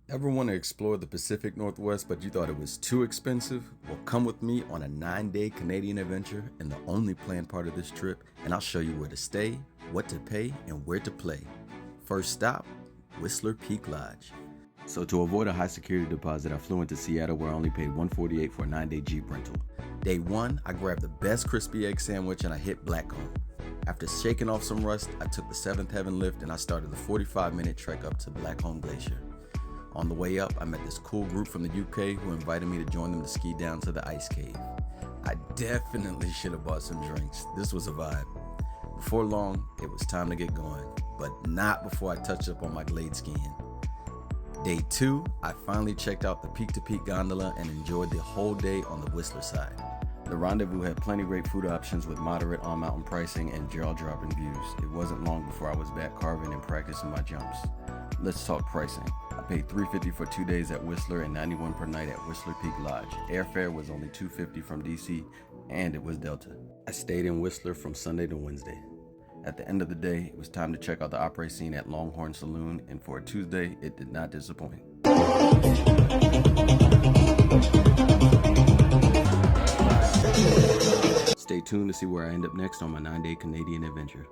Ever want to explore the Pacific Northwest but you thought it was too expensive? Well, come with me on a 9-day Canadian adventure in the only planned part of this trip, and I'll show you where to stay, what to pay, and where to play. First stop, Whistler Peak Lodge. So to avoid a high security deposit, I flew into Seattle where I only paid $148 for a 9-day Jeep rental. Day 1, I grabbed the best crispy egg sandwich and I hit Blackcomb. After shaking off some rust, I took the 7th Heaven lift and I started the 45-minute trek up to Blackcomb Glacier. On the way up, I met this cool group from the UK who invited me to join them to ski down to the ice cave. I definitely should have bought some drinks. This was a vibe. Before long, it was time to get going, but not before I touched up on my glade skiing. Day 2, I finally checked out the peak-to-peak gondola and enjoyed the whole day on the Whistler side. The rendezvous had plenty of great food options with moderate on-mountain pricing and jaw-dropping views. It wasn't long before I was back carving and practicing my jumps. Let's talk pricing. I paid $350 for 2 days at Whistler and $91 per night at Whistler Peak Lodge. Airfare was only $250 from DC, and it was Delta. I stayed in Whistler from Sunday to Wednesday. At the end of the day, it was time to check out the opera scene at Longhorn Saloon, and for a Tuesday, it did not disappoint. Stay tuned to see where I end up next on my 9-day Canadian adventure.